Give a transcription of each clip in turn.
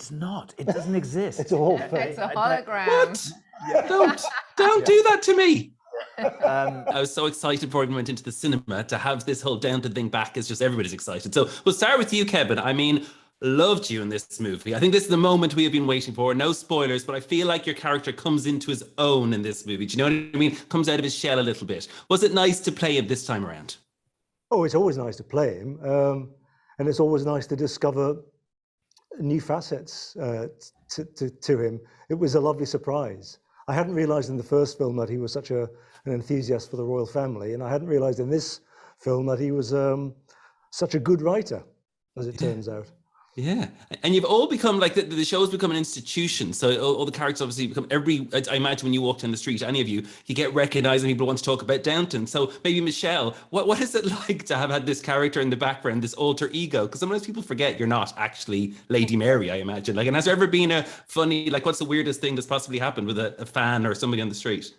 it's not. It doesn't exist. It's all fake. It's a hologram. What? Yeah. Don't do that to me. I was so excited before I even went into the cinema to have this whole Downton thing back. It's just everybody's excited. So we'll start with you, Kevin. I mean, loved you in this movie. I think this is the moment we have been waiting for. No spoilers, but I feel like your character comes into his own in this movie. Do you know what I mean? Comes out of his shell a little bit. Was it nice to play him this time around? Oh, it's always nice to play him. And it's always nice to discover new facets to him. It was a lovely surprise. I hadn't realized in the first film that he was such an enthusiast for the royal family, and I hadn't realized in this film that he was such a good writer, as it turns out. Yeah, and you've all become like the show's become an institution. So all the characters obviously become I imagine when you walk down the street, any of you get recognized and people want to talk about Downton. So maybe Michelle, what is it like to have had this character in the background, this alter ego? Because sometimes people forget you're not actually Lady Mary, I imagine. Like, and has there ever been a funny, like, what's the weirdest thing that's possibly happened with a fan or somebody on the street?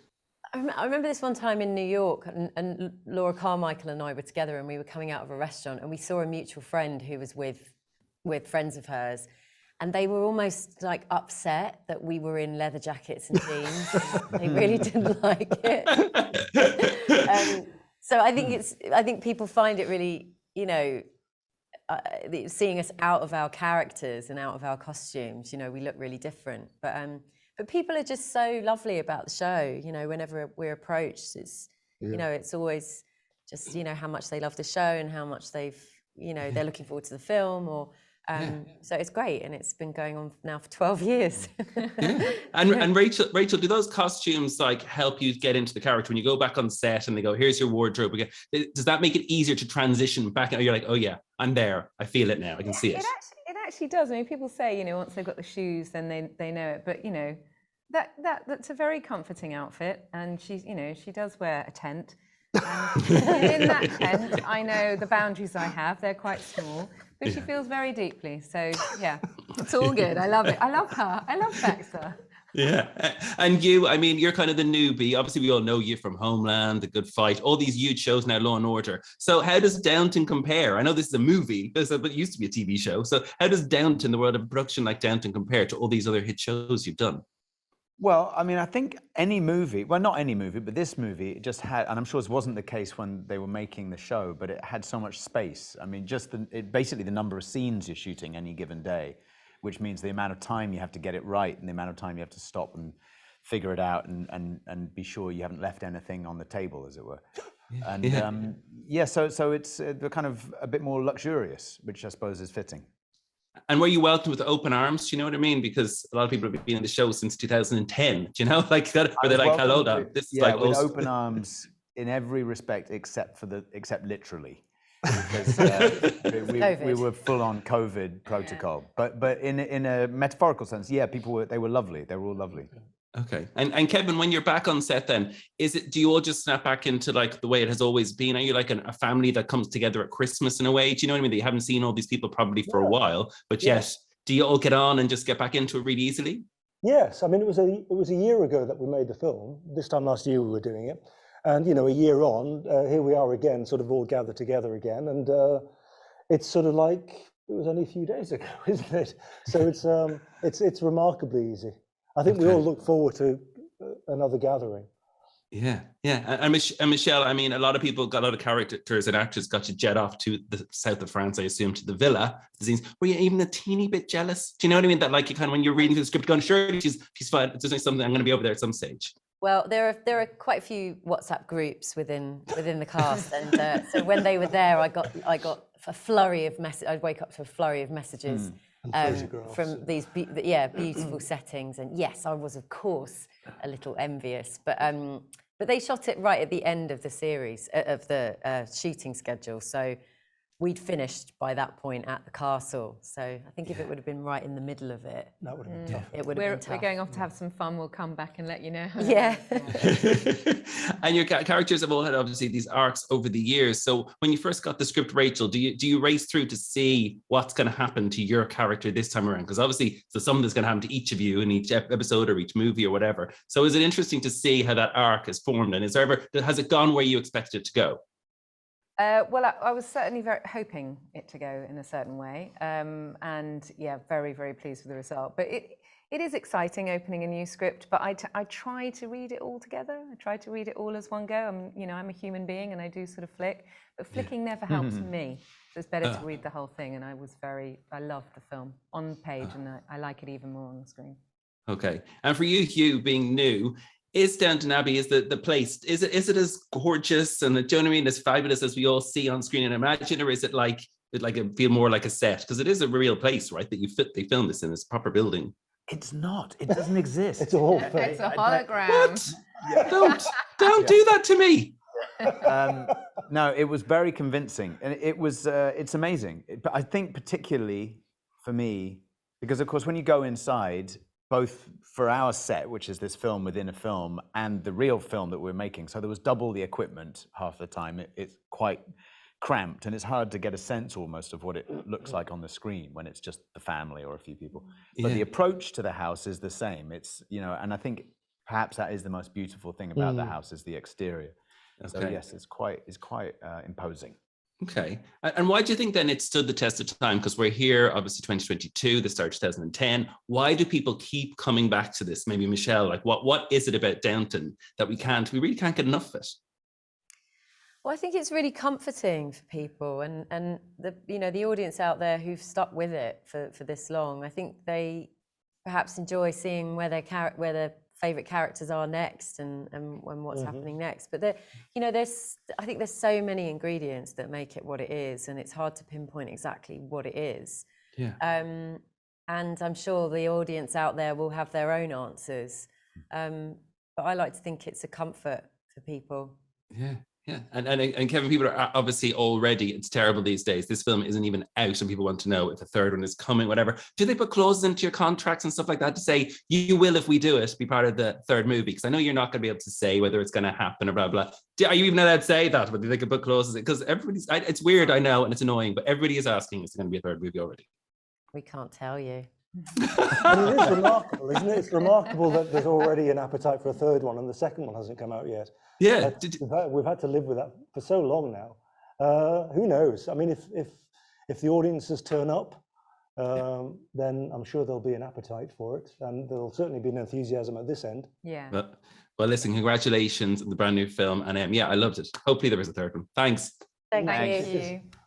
I remember this one time in New York, and Laura Carmichael and I were together, and we were coming out of a restaurant, and we saw a mutual friend who was with friends of hers, and they were almost like upset that we were in leather jackets and jeans. They really didn't like it. So I think people find it really, you know, seeing us out of our characters and out of our costumes. You know, we look really different, but people are just so lovely about the show. You know, whenever we're approached, it's you know, it's always just, you know, how much they love the show and how much they've, you know, they're looking forward to the film or. So it's great, and it's been going on now for 12 years. Yeah. And Rachel, do those costumes like help you get into the character when you go back on set and they go, "Here's your wardrobe again"? Does that make it easier to transition back? You're like, "Oh yeah, I'm there. I feel it now. I can see it." It actually does. I mean, people say, you know, once they've got the shoes, then they know it. But you know, that's a very comforting outfit, and she does wear a tent. And in that tent, I know the boundaries I have. They're quite small, but she feels very deeply. So yeah, it's all good. I love it. I love her. I love Baxter. Yeah. And you, I mean, you're kind of the newbie. Obviously, we all know you from Homeland, The Good Fight, all these huge shows now, Law and Order. So how does Downton compare? I know this is a movie, but it used to be a TV show. So how does Downton, the world of production like Downton, compare to all these other hit shows you've done? Well, I mean, I think any movie, well, not any movie, but this movie, it just had, and I'm sure this wasn't the case when they were making the show, but it had so much space. I mean, just basically the number of scenes you're shooting any given day, which means the amount of time you have to get it right and the amount of time you have to stop and figure it out and be sure you haven't left anything on the table, as it were. And so it's kind of a bit more luxurious, which I suppose is fitting. And were you welcomed with open arms? Do you know what I mean? Because a lot of people have been in the show since 2010. Do you know, like that? Were they like, "Hello, this is like with open arms in every respect, except literally, because we were full on COVID protocol. But in a metaphorical sense, yeah, they were lovely. They were all lovely. Okay. And Kevin, when you're back on set then, do you all just snap back into like the way it has always been? Are you like a family that comes together at Christmas in a way? Do you know what I mean? That you haven't seen all these people probably for a while, but yet, do you all get on and just get back into it really easily? Yes. I mean, it was a year ago that we made the film. This time last year we were doing it. And, you know, a year on, here we are again, sort of all gathered together again. And it's sort of like, it was only a few days ago, isn't it? So it's remarkably easy. I think we all look forward to another gathering. Yeah. And Michelle, I mean, a lot of characters and actors got to jet off to the south of France, I assume, to the villa. Were you even a teeny bit jealous? Do you know what I mean? That like you kind of, when you're reading the script, going, "Surely she's fine. There's something, I'm going to be over there at some stage." Well, there are quite a few WhatsApp groups within the cast, and so when they were there, I got a flurry of messages. I'd wake up to a flurry of messages. From these beautiful settings, and yes, I was of course a little envious, but they shot it right at the end of the series of the shooting schedule, so we'd finished by that point at the castle. So I think if it would have been right in the middle of it, that would have been tough. It would have been tough. We're going off to have some fun. We'll come back and let you know. Yeah. And your characters have all had obviously these arcs over the years. So when you first got the script, Rachel, do you race through to see what's going to happen to your character this time around? Because obviously, so something that's going to happen to each of you in each episode or each movie or whatever. So is it interesting to see how that arc is formed? And has it gone where you expected it to go? Well, I was certainly very hoping it to go in a certain way, and yeah, very, very pleased with the result. But it is exciting opening a new script, but I try to read it all together. I try to read it all as one go. I'm a human being, and I do sort of flick, but flicking never helps me. So it's better to read the whole thing. And I loved the film on page, and I like it even more on the screen. Okay, and for you, Hugh, being new, is Downton Abbey, is the place, is it as gorgeous and, do you know what I mean, as fabulous as we all see on screen and imagine, or is it like it feel more like a set? Because it is a real place, right, that they filmed this in, this proper building. It's not. It doesn't exist. It's a whole thing. It's a hologram. What? Yeah. Don't do that to me. No, it was very convincing, and it's amazing. But I think particularly for me, because of course when you go inside, both for our set, which is this film within a film, and the real film that we're making, so there was double the equipment half the time. It's quite cramped, and it's hard to get a sense almost of what it looks like on the screen when it's just the family or a few people. But the approach to the house is the same. It's, and I think perhaps that is the most beautiful thing about the house is the exterior. Okay. So yes, it's quite imposing. Okay. And why do you think then it stood the test of time? Because we're here, obviously 2022, the start of 2010. Why do people keep coming back to this? Maybe Michelle, like what is it about Downton that we really can't get enough of it? Well, I think it's really comforting for people, and the audience out there who've stuck with it for this long. I think they perhaps enjoy seeing where their favourite characters are next and what's happening next. But I think there's so many ingredients that make it what it is, and it's hard to pinpoint exactly what it is. Yeah. And I'm sure the audience out there will have their own answers. But I like to think it's a comfort for people. Yeah. Yeah, and Kevin, people are obviously already, it's terrible these days. This film isn't even out and people want to know if a third one is coming, whatever. Do they put clauses into your contracts and stuff like that to say, you will, if we do it, be part of the third movie? Because I know you're not going to be able to say whether it's going to happen or blah, blah. Are you even allowed to say that? Whether they could put clauses? Because it's weird, I know, and it's annoying, but everybody is asking, is there going to be a third movie already? We can't tell you. And it is remarkable, isn't it? It's remarkable that there's already an appetite for a third one and the second one hasn't come out yet. Yeah. We've had to live with that for so long now. Who knows? I mean, if the audiences turn up, then I'm sure there'll be an appetite for it, and there'll certainly be an enthusiasm at this end. Yeah. Well, listen, congratulations on the brand new film, and yeah, I loved it. Hopefully there is a third one. Thanks. Thank you.